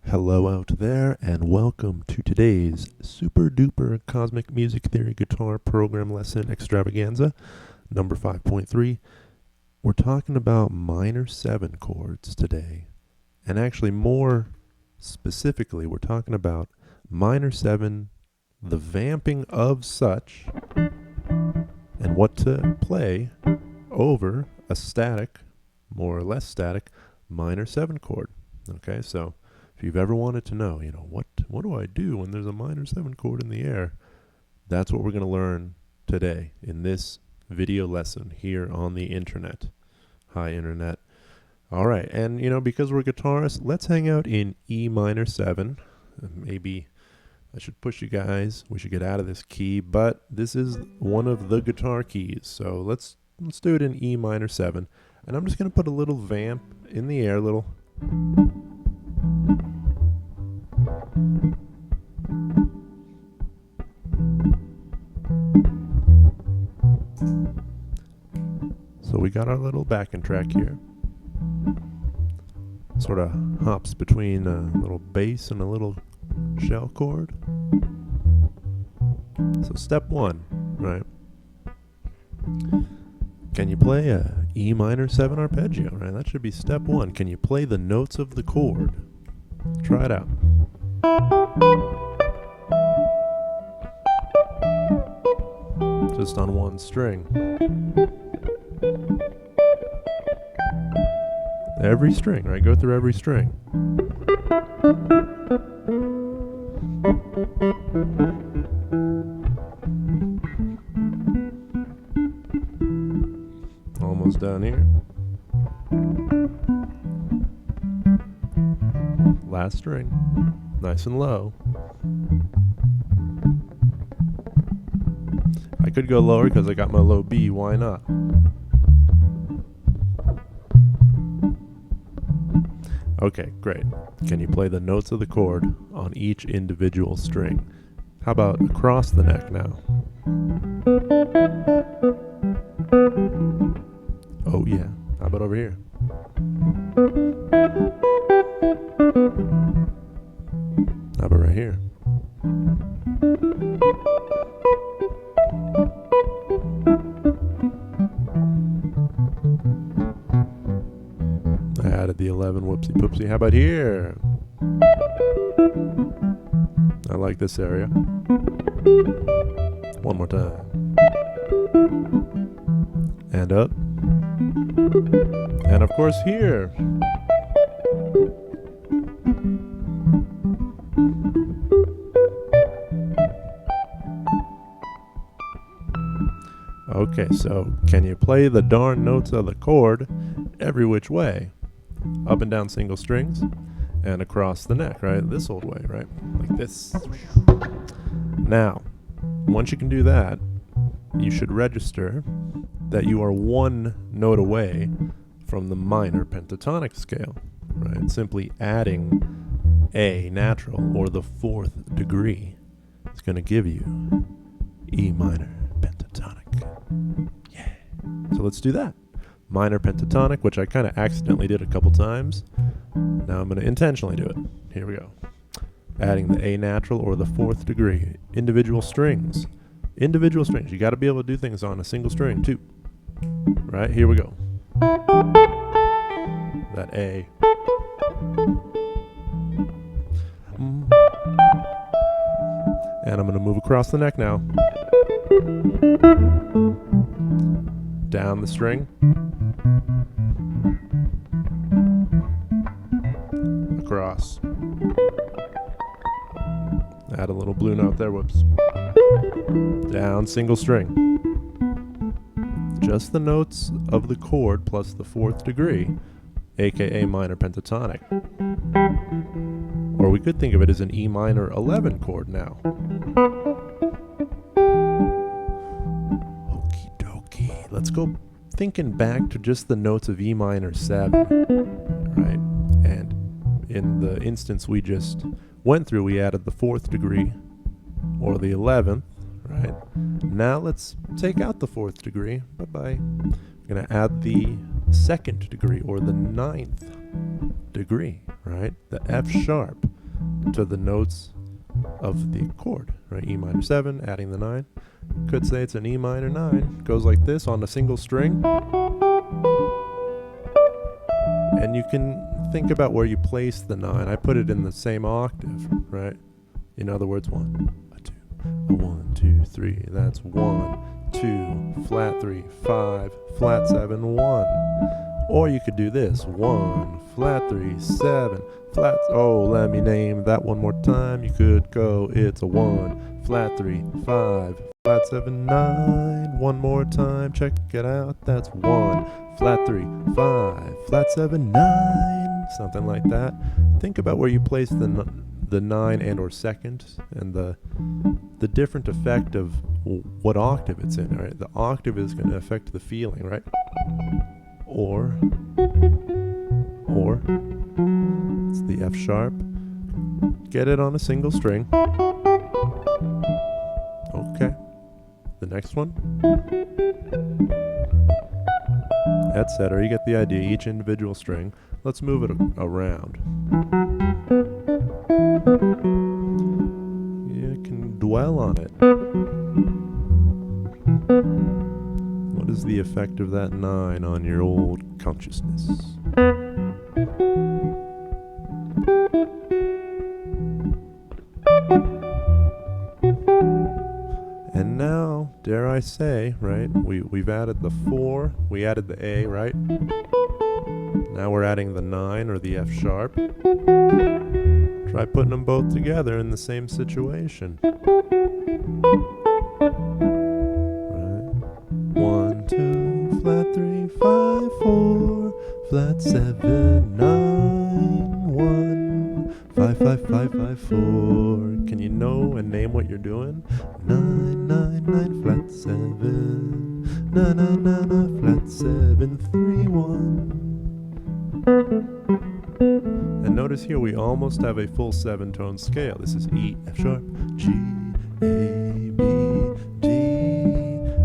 Hello out there, and welcome to today's super duper cosmic music theory guitar program lesson extravaganza, number 5.3. We're talking about minor 7 chords today, and actually more specifically, we're talking about minor 7, the vamping of such, and what to play over a static, more or less static, minor 7 chord. Okay, so if you've ever wanted to know, what do I do when there's a minor 7 chord in the air? That's what we're going to learn today in this video lesson here on the internet. Hi, internet. All right, and because we're guitarists, let's hang out in E minor 7. Maybe I should push you guys. We should get out of this key, but this is one of the guitar keys. So let's do it in E minor 7. And I'm just going to put a little vamp in the air, little. So we got our little backing track here. Sort of hops between a little bass and a little shell chord. So step 1, right? Can you play a E minor 7 arpeggio, right? That should be step 1. Can you play the notes of the chord? Try it out. Just on one string. Every string, right? Go through every string. Almost down here. Last string. Nice and low. I could go lower because I got my low B. Why not? Okay, great. Can you play the notes of the chord on each individual string? How about across the neck now? Oh yeah. How about over here? How about right here? I added the 11, whoopsie poopsie. How about here? I like this area. One more time. And up. And of course here. Okay, so can you play the darn notes of the chord every which way? Up and down single strings and across the neck, right? This old way, right? Like this. Now, once you can do that, you should register that you are one note away from the minor pentatonic scale, right? Simply adding A natural or the 4th degree is going to give you E minor pentatonic. Yeah. So let's do that. Minor pentatonic, which I kind of accidentally did a couple times. Now I'm going to intentionally do it. Here we go. Adding the A natural or the 4th degree. Individual strings. Individual strings. You got to be able to do things on a single string too. Right? Here we go. That A. And I'm going to move across the neck now. Down the string. Across. Add a little blue note there, whoops. Down single string. Just the notes of the chord plus the 4th degree, aka minor pentatonic. Or we could think of it as an E minor 11 chord now. Okie dokie. Let's go thinking back to just the notes of E minor 7, right? And in the instance we just went through, we added the 4th degree or the 11th, right? Now let's take out the 4th degree. Bye-bye. We're going to add the 2nd degree or the 9th degree, right? The F sharp. to the notes of the chord, right? E minor 7, adding the 9. Could say it's an E minor 9. Goes like this on a single string. And you can think about where you place the 9. I put it in the same octave, right? In other words, 1, a 2, a 1, 2, 3. That's 1, 2, flat 3, 5, flat 7, 1. Or you could do this: 1, flat 3, 7, flat. Oh, let me name that one more time. You could go, it's a 1, flat 3, 5, flat 7, 9. One more time, check it out. That's 1, flat 3, 5, flat 7, 9. Something like that. Think about where you place the 9 and or second, and the different effect of what octave it's in. Right, the octave is going to affect the feeling, right? Or it's the F sharp. Get it on a single string. Okay. The next one, etc. You get the idea. Each individual string. Let's move it around. You can dwell on it. What is the effect of that 9 on your old consciousness? And now, dare I say, right, we've added the 4, we added the A, right? Now we're adding the 9 or the F sharp. Try putting them both together in the same situation. Right. 1, 2, flat 3, 5, 4, flat 7, 9, 1, 5, 5, 5, 5, 4. Can you know and name what you're doing? 9, 9, 9, flat 7, 9, 9, 9, 9, flat 7, 3, 1. And notice here we almost have a full 7-tone scale. This is E, F sharp, G, A, B, D.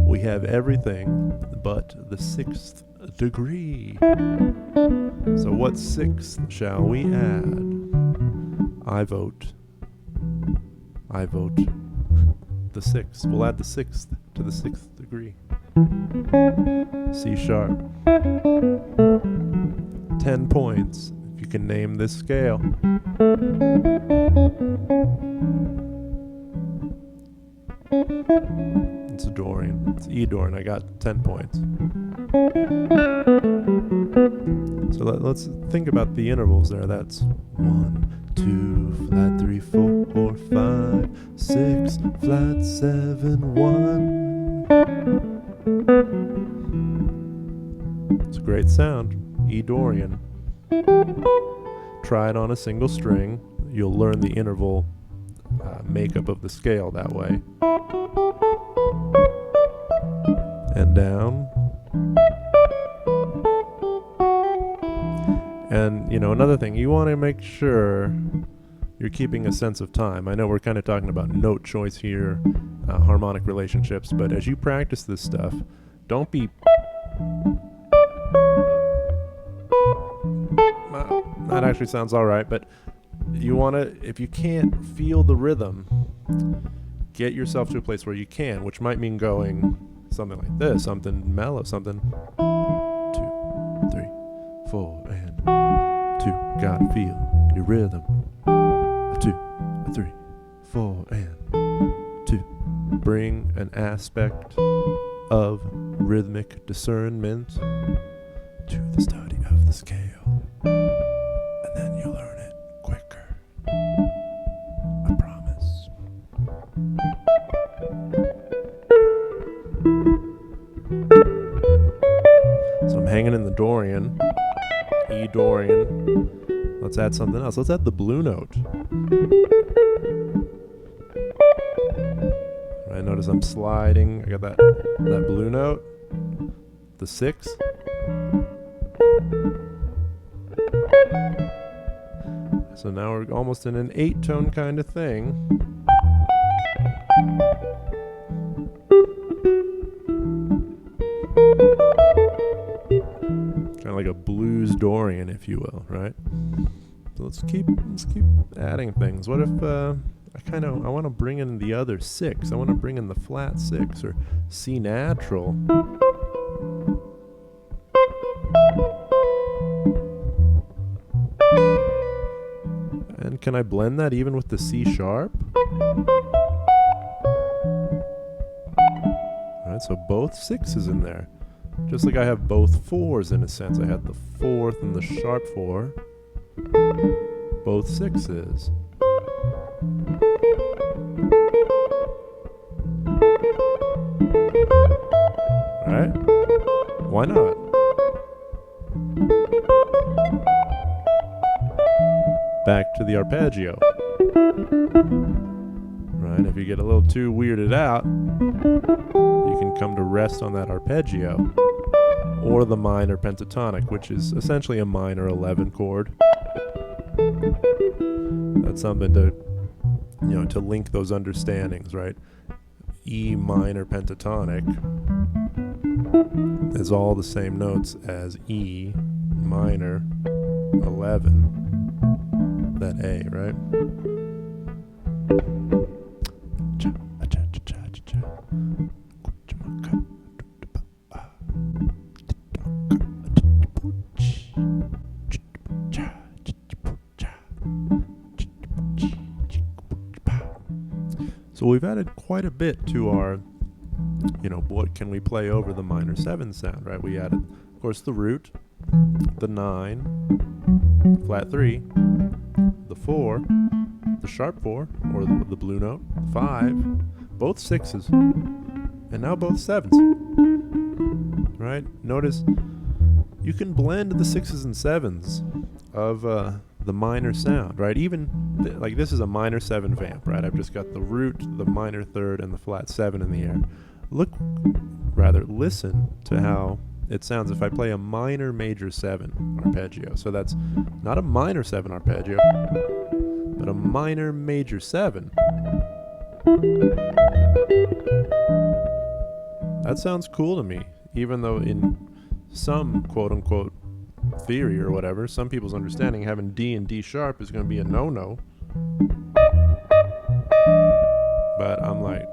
We have everything but the 6th degree. So what 6th shall we add? I vote the 6th. We'll add the 6th to the 6th degree. C sharp. 10 points if you can name this scale. It's a Dorian. It's E Dorian. I got 10 points. So let's think about the intervals there. That's 1, 2, flat 3, 4, 5, 6, flat 7, 1. It's a great sound. E Dorian. Try it on a single string. You'll learn the interval makeup of the scale that way. And down. And, you know, another thing, you want to make sure you're keeping a sense of time. I know we're kind of talking about note choice here, harmonic relationships, but as you practice this stuff, don't be... That actually sounds all right, but you want to, if you can't feel the rhythm, get yourself to a place where you can, which might mean going something like this, something mellow, something 2, 3, 4, and 2. Gotta feel your rhythm. A 2, a 3, 4, and 2. Bring an aspect of rhythmic discernment to the study of the scale. And then you'll learn it quicker. I promise. So I'm hanging in the Dorian, E Dorian. Let's add something else. Let's add the blue note. Right, notice I'm sliding. I got that blue note. The 6. So now we're almost in an 8-tone kind of thing. Kind of like a blues Dorian, if you will, right? let's keep adding things. What if I want to bring in the other 6. I want to bring in the flat 6 or C natural. And can I blend that even with the C sharp? Alright, so both 6s in there. Just like I have both 4s in a sense. I had the 4th and the sharp 4. Both 6s. Alright? Why not? Back to the arpeggio. Right? If you get a little too weirded out, you can come to rest on that arpeggio. Or the minor pentatonic, which is essentially a minor 11 chord. That's something to link those understandings, right? E minor pentatonic is all the same notes as E minor 11, that A, right? So we've added quite a bit to our, what can we play over the minor 7 sound, right? We added, of course, the root, the 9, flat 3, the 4, the sharp 4, or the blue note, 5, both 6s, and now both 7s, right? Notice you can blend the 6s and 7s of the minor sound, right? Even like this is a minor 7 vamp, right? I've just got the root, the minor 3rd, and the flat 7 in the air. Listen to how it sounds if I play a minor major 7 arpeggio. So that's not a minor 7 arpeggio, but a minor major 7. That sounds cool to me, even though in some quote-unquote theory or whatever, some people's understanding, having D and D sharp is going to be a no-no. But I'm like,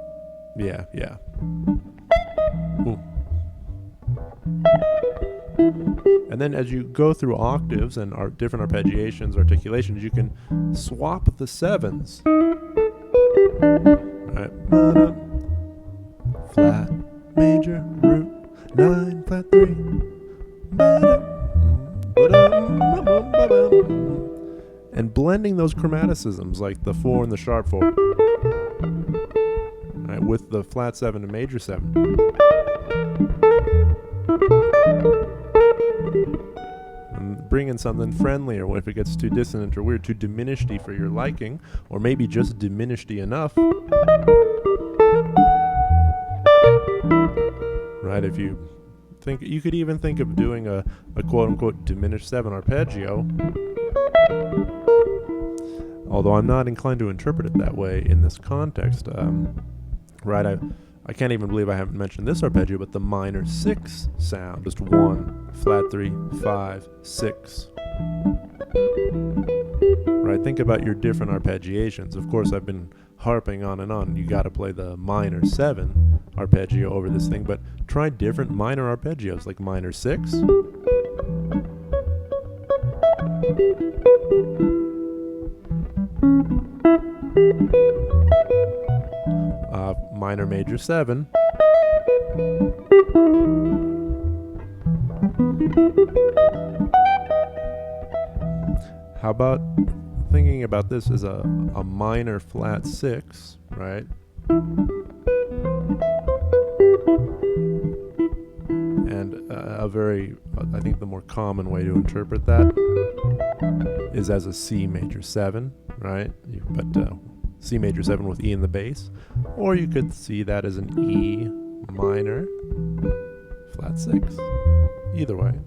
yeah. Ooh. And then as you go through octaves and different arpeggiations, articulations, you can swap the 7s. Right. Flat, major, root, 9, flat 3. And blending those chromaticisms like the 4 and the sharp 4, right, with the flat 7 and major 7. And bring in something friendlier if it gets too dissonant or weird, too diminished-y for your liking, or maybe just diminished-y enough. Right, if you think, you could even think of doing a quote-unquote diminished 7 arpeggio, although I'm not inclined to interpret it that way in this context. Right, I can't even believe I haven't mentioned this arpeggio, but the minor 6 sound, just 1, flat 3, 5, 6. Right, think about your different arpeggiations. Of course, I've been harping on and on. You got to play the minor 7 arpeggio over this thing, but try different minor arpeggios, like minor 6. Minor major 7. How about thinking about this as a minor flat 6, right? And I think the more common way to interpret that is as a C major 7, right? But C major 7 with E in the bass. Or you could see that as an E minor flat 6. Either way.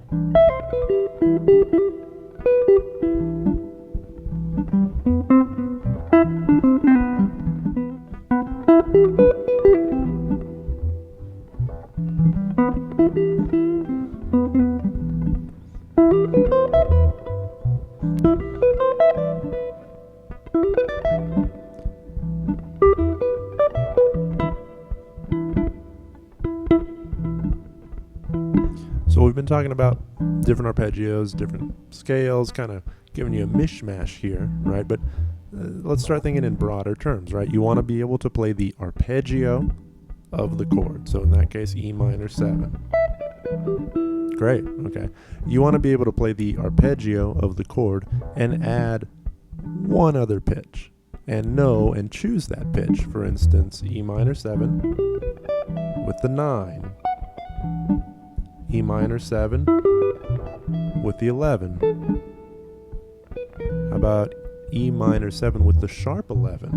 talking about different arpeggios, different scales, kind of giving you a mishmash here, right? But let's start thinking in broader terms, right? You want to be able to play the arpeggio of the chord. So in that case, E minor 7. Great, okay. You want to be able to play the arpeggio of the chord and add one other pitch and know and choose that pitch. For instance, E minor 7 with the 9. E minor 7 with the 11. How about E minor 7 with the sharp 11?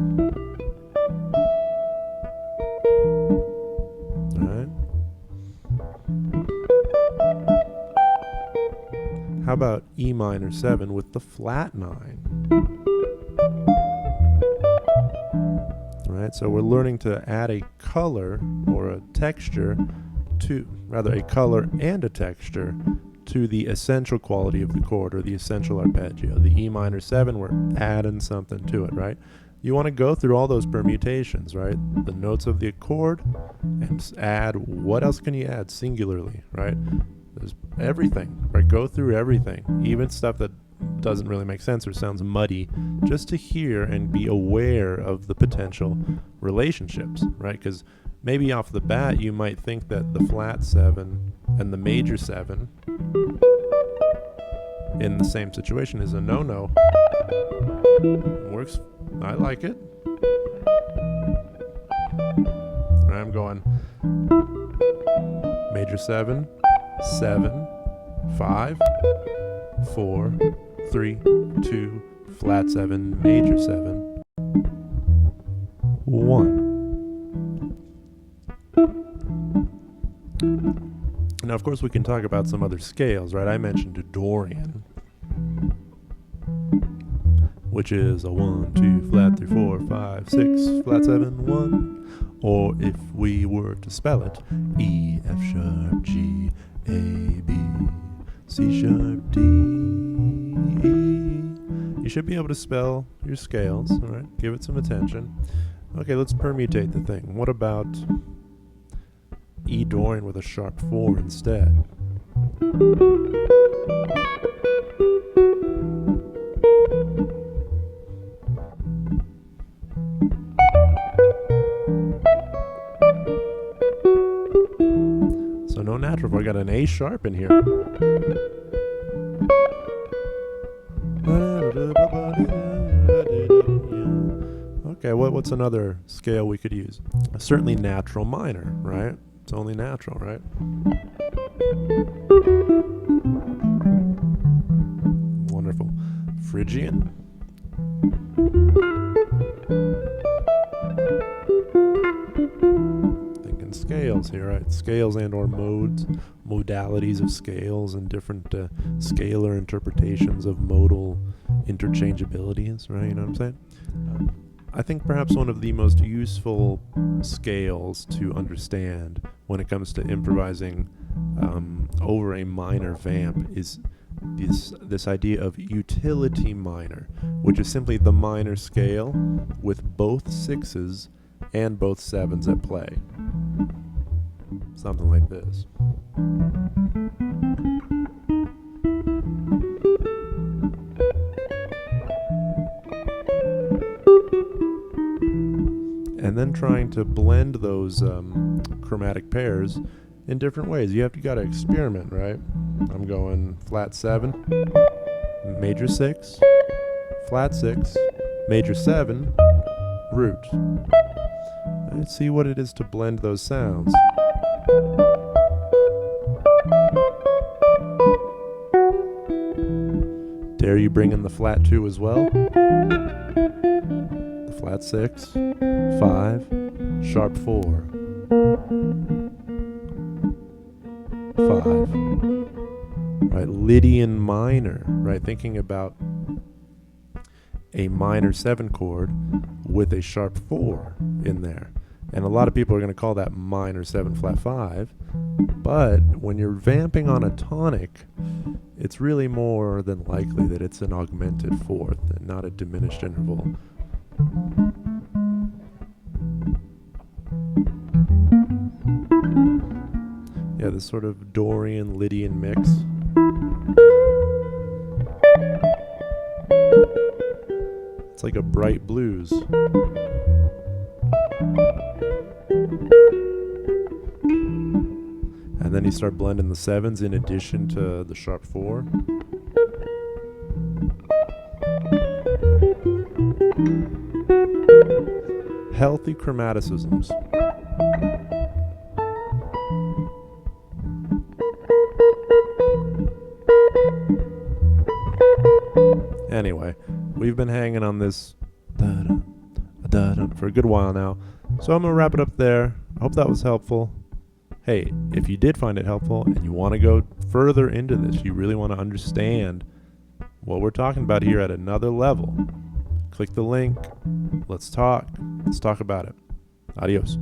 Alright. How about E minor 7 with the flat 9? Alright, so we're learning to add a color or a texture to, rather a color and a texture to the essential quality of the chord or the essential arpeggio. The E minor 7, we're adding something to it, right? You want to go through all those permutations, right? The notes of the chord and add, what else can you add singularly, right? There's everything, right? Go through everything, even stuff that doesn't really make sense or sounds muddy, just to hear and be aware of the potential relationships, right? Because maybe off the bat you might think that the flat 7 and the major 7 in the same situation is a no-no. Works, I like it. I'm going major 7, 7, 5, 4, 3, 2, flat 7, major 7, 1. Now, of course, we can talk about some other scales, right? I mentioned E Dorian, which is a 1, 2, flat 3, 4, 5, 6, flat 7, 1. Or if we were to spell it, E, F sharp, G, A, B, C sharp, D, E. You should be able to spell your scales, all right? Give it some attention. Okay, let's permutate the thing. What about E Dorian with a sharp 4 instead? So no natural 4, I got an A sharp in here. Okay, what's another scale we could use? Certainly natural minor, right? It's only natural, right? Wonderful. Phrygian. Thinking scales here, right? Scales and or modes, modalities of scales and different scalar interpretations of modal interchangeabilities, right? You know what I'm saying? I think perhaps one of the most useful scales to understand when it comes to improvising over a minor vamp is this idea of utility minor, which is simply the minor scale with both 6s and both 7s at play. Something like this. And then trying to blend those chromatic pairs in different ways. You got to experiment, right? I'm going flat 7, major 6, flat 6, major 7, root. Let's see what it is to blend those sounds. Dare you bring in the flat 2 as well? The flat 6, 5, sharp 4, 5. Right, Lydian minor, right? Thinking about a minor 7 chord with a sharp 4 in there. And a lot of people are going to call that minor 7 flat 5. But when you're vamping on a tonic, it's really more than likely that it's an augmented fourth and not a diminished interval. Yeah, this sort of Dorian Lydian mix. It's like a bright blues. And then you start blending the sevens in addition to the sharp 4. Healthy chromaticisms. Anyway, we've been hanging on this for a good while now, so I'm going to wrap it up there. I hope that was helpful. Hey, if you did find it helpful and you want to go further into this, you really want to understand what we're talking about here at another level, click the link. Let's talk about it. Adios.